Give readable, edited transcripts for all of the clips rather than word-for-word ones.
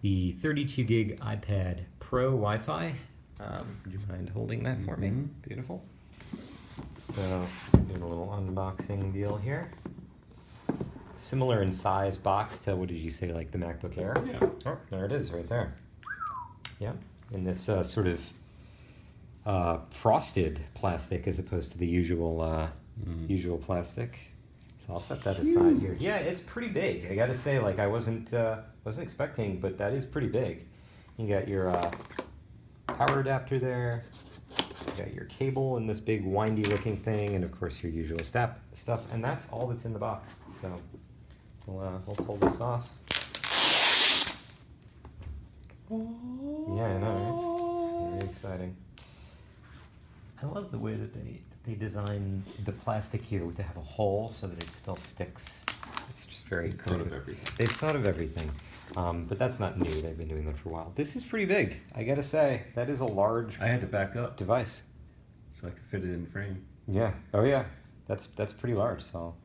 the 32 gig iPad Pro Wi-Fi. Would you mind holding that for me? Beautiful. So, doing a little unboxing deal here. Similar in size box to, what did you say, like the MacBook Air? Yeah. Oh, there it is right there. Yeah, in this sort of frosted plastic as opposed to the usual usual plastic. So I'll set that aside here. Yeah, it's pretty big. I gotta say, like I wasn't expecting, but that is pretty big. You got your power adapter there. You got your cable in this big windy looking thing, and of course your usual stuff. And that's all that's in the box. So we'll pull this off. Yeah, I know, right? Very exciting. I love the way that they design the plastic here to have a hole so that it still sticks. It's just very creative. They've thought of everything. But that's not new. They've been doing that for a while. This is pretty big. I gotta say, that is a large. I had to back up device so I could fit it in the frame. Yeah. Oh yeah. That's pretty large. So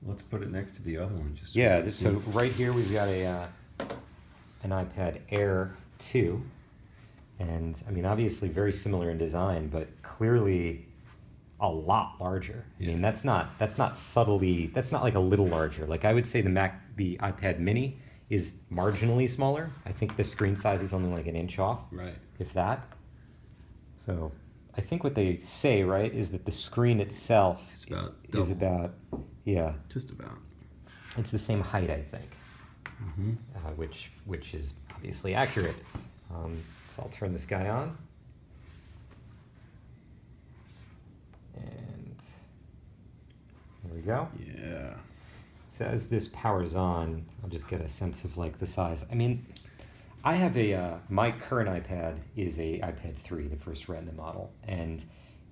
let's put it next to the other one. Just yeah. So right here we've got an iPad Air 2. And I mean, obviously very similar in design, but clearly a lot larger. Yeah. I mean, that's not subtly, that's not like a little larger. Like I would say the iPad Mini is marginally smaller. I think the screen size is only like an inch off, right? If that. So I think what they say, right, is that the screen itself is about, yeah. Just about. It's the same height, I think, which is obviously accurate. So I'll turn this guy on. And there we go. Yeah. So as this powers on, I'll just get a sense of like the size. I mean, I have my current iPad is a iPad 3, the first Retina model, and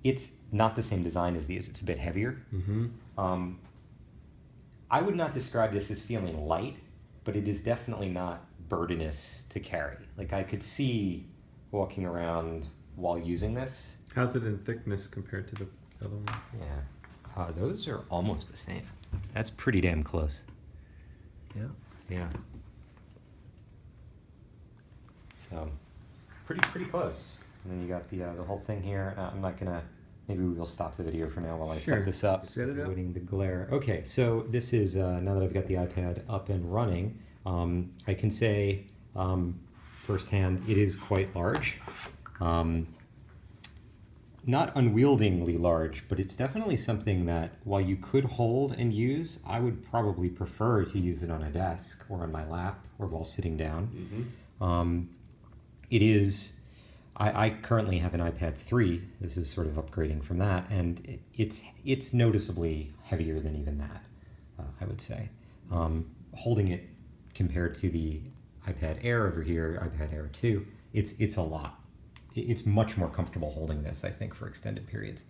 it's not the same design as these. It's a bit heavier. I would not describe this as feeling light, but it is definitely not burdenous to carry. Like I could see walking around while using this. How's it in thickness compared to the other one? Yeah, those are almost the same. That's pretty damn close. Yeah. Yeah. So, pretty close. And then you got the whole thing here. I'm not gonna. Maybe we'll stop the video for now while I set this up. Set it up. Avoiding the glare. Okay, so this is now that I've got the iPad up and running. I can say firsthand it is quite large. Not unwieldingly large, but it's definitely something that while you could hold and use, I would probably prefer to use it on a desk or on my lap or while sitting down. It is, I currently have an iPad 3. This is sort of upgrading from that, and it's noticeably heavier than even that, I would say. Holding it compared to the iPad Air over here, iPad Air 2, it's a lot. It's much more comfortable holding this, I think, for extended periods.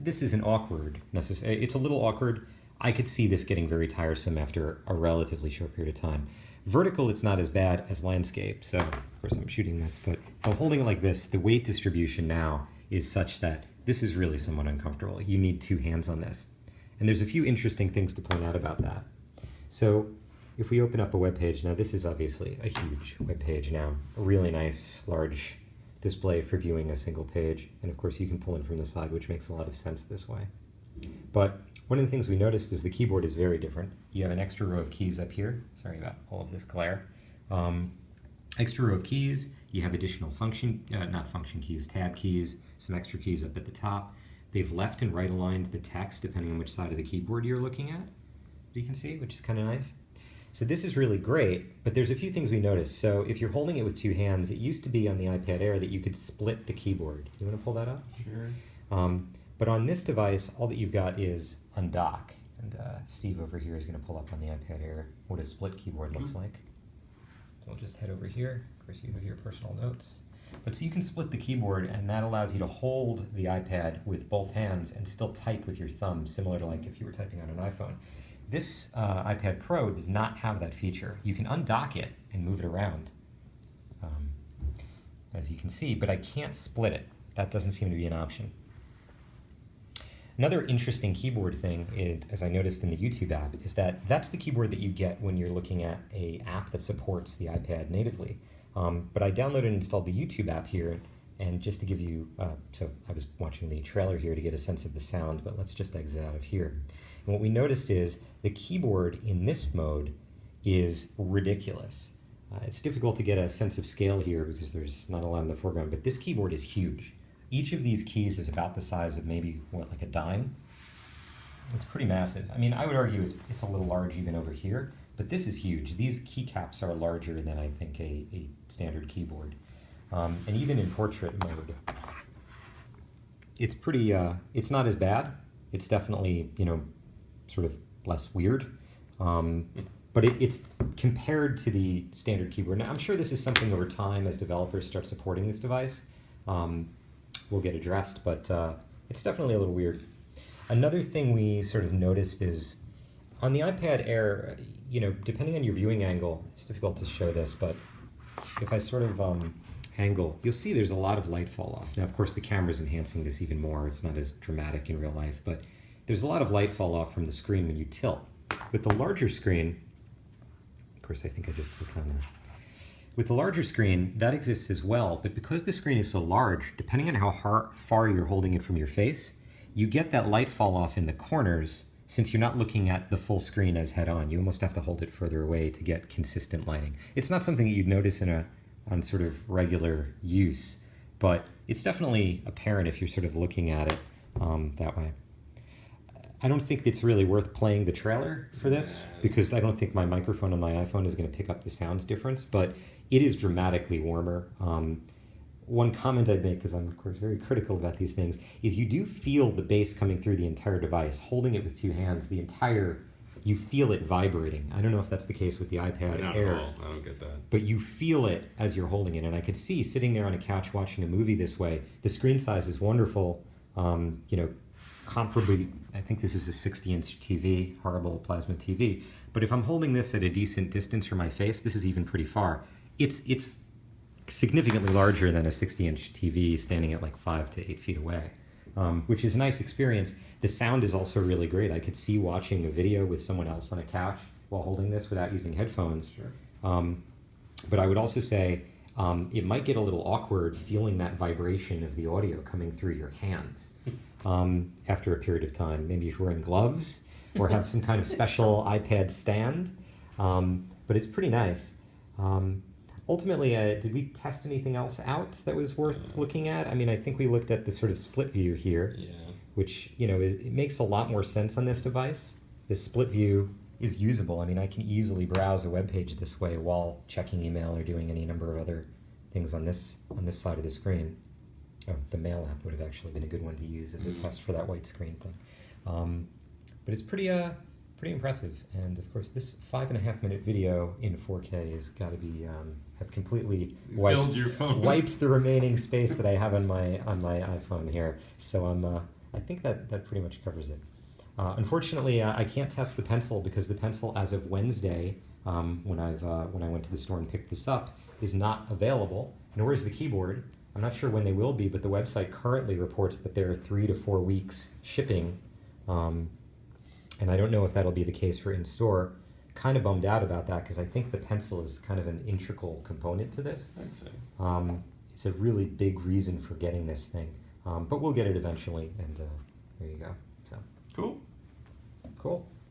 This isn't awkward necessarily. It's a little awkward. I could see this getting very tiresome after a relatively short period of time. Vertical, it's not as bad as landscape. So, of course, I'm shooting this, but if I'm holding it like this, the weight distribution now is such that this is really somewhat uncomfortable. You need two hands on this. And there's a few interesting things to point out about that. So, if we open up a web page, now this is obviously a huge web page now, a really nice, large display for viewing a single page. And of course you can pull in from the side, which makes a lot of sense this way. But one of the things we noticed is the keyboard is very different. You have an extra row of keys up here. Sorry about all of this glare. Extra row of keys. You have additional not function keys, tab keys, some extra keys up at the top. They've left and right aligned the text depending on which side of the keyboard you're looking at, you can see, which is kind of nice. So this is really great, but there's a few things we noticed. So if you're holding it with two hands, it used to be on the iPad Air that you could split the keyboard. You want to pull that up? Sure. But on this device, all that you've got is undock. And Steve over here is going to pull up on the iPad Air what a split keyboard looks like. So we'll just head over here. Of course, you have your personal notes. But so you can split the keyboard, and that allows you to hold the iPad with both hands and still type with your thumb, similar to like if you were typing on an iPhone. This iPad Pro does not have that feature. You can undock it and move it around, as you can see, but I can't split it. That doesn't seem to be an option. Another interesting keyboard thing, as I noticed in the YouTube app, is that that's the keyboard that you get when you're looking at a app that supports the iPad natively. But I downloaded and installed the YouTube app here, and just to give you, so I was watching the trailer here to get a sense of the sound, but let's just exit out of here. And what we noticed is the keyboard in this mode is ridiculous. It's difficult to get a sense of scale here because there's not a lot in the foreground, but this keyboard is huge. Each of these keys is about the size of maybe, what, like a dime? It's pretty massive. I mean, I would argue it's a little large even over here, but this is huge. These keycaps are larger than I think a standard keyboard. And even in portrait mode, it's pretty, it's not as bad. It's definitely, you know, sort of less weird. But it's compared to the standard keyboard. Now, I'm sure this is something over time as developers start supporting this device will get addressed, but it's definitely a little weird. Another thing we sort of noticed is on the iPad Air, you know, depending on your viewing angle, it's difficult to show this, but if I sort of angle, you'll see there's a lot of light fall off. Now, of course, the camera's enhancing this even more. It's not as dramatic in real life, but there's a lot of light fall off from the screen when you tilt. With the larger screen, of course, I think I just click on that. With the larger screen, that exists as well, but because the screen is so large, depending on how far you're holding it from your face, you get that light fall off in the corners since you're not looking at the full screen as head-on. You almost have to hold it further away to get consistent lighting. It's not something that you'd notice on sort of regular use, but it's definitely apparent if you're sort of looking at it that way. I don't think it's really worth playing the trailer for this because I don't think my microphone on my iPhone is going to pick up the sound difference, but it is dramatically warmer. One comment I'd make, because I'm of course very critical about these things, is you do feel the bass coming through the entire device. Holding it with two hands, you feel it vibrating. I don't know if that's the case with the iPad Air. Not at all. I don't get that. But you feel it as you're holding it, and I could see sitting there on a couch watching a movie this way, the screen size is wonderful, you know, comparably, I think this is a 60-inch TV, horrible plasma TV, but if I'm holding this at a decent distance from my face, this is even pretty far, it's significantly larger than a 60-inch TV standing at like 5 to 8 feet away, which is a nice experience. The sound is also really great. I could see watching a video with someone else on a couch while holding this without using headphones. Sure. But I would also say it might get a little awkward feeling that vibration of the audio coming through your hands after a period of time. Maybe if you're wearing gloves or have some kind of special iPad stand. But it's pretty nice. Ultimately, did we test anything else out that was worth looking at? I mean, I think we looked at the sort of split view here, which, you know, it makes a lot more sense on this device. This split view is usable. I mean, I can easily browse a web page this way while checking email or doing any number of other things on this side of the screen. Oh, the Mail app would have actually been a good one to use as a test for that white screen thing. But it's pretty impressive. And of course, this 5.5-minute video in 4K has got to be have completely wiped the remaining space that I have on my iPhone here. So I think that pretty much covers it. Unfortunately, I can't test the pencil because the pencil, as of Wednesday, when I went to the store and picked this up, is not available. Nor is the keyboard. I'm not sure when they will be, but the website currently reports that there are 3 to 4 weeks shipping, and I don't know if that'll be the case for in-store. Kind of bummed out about that because I think the pencil is kind of an integral component to this. I'd say. It's a really big reason for getting this thing, but we'll get it eventually, and there you go. So Cool. cool.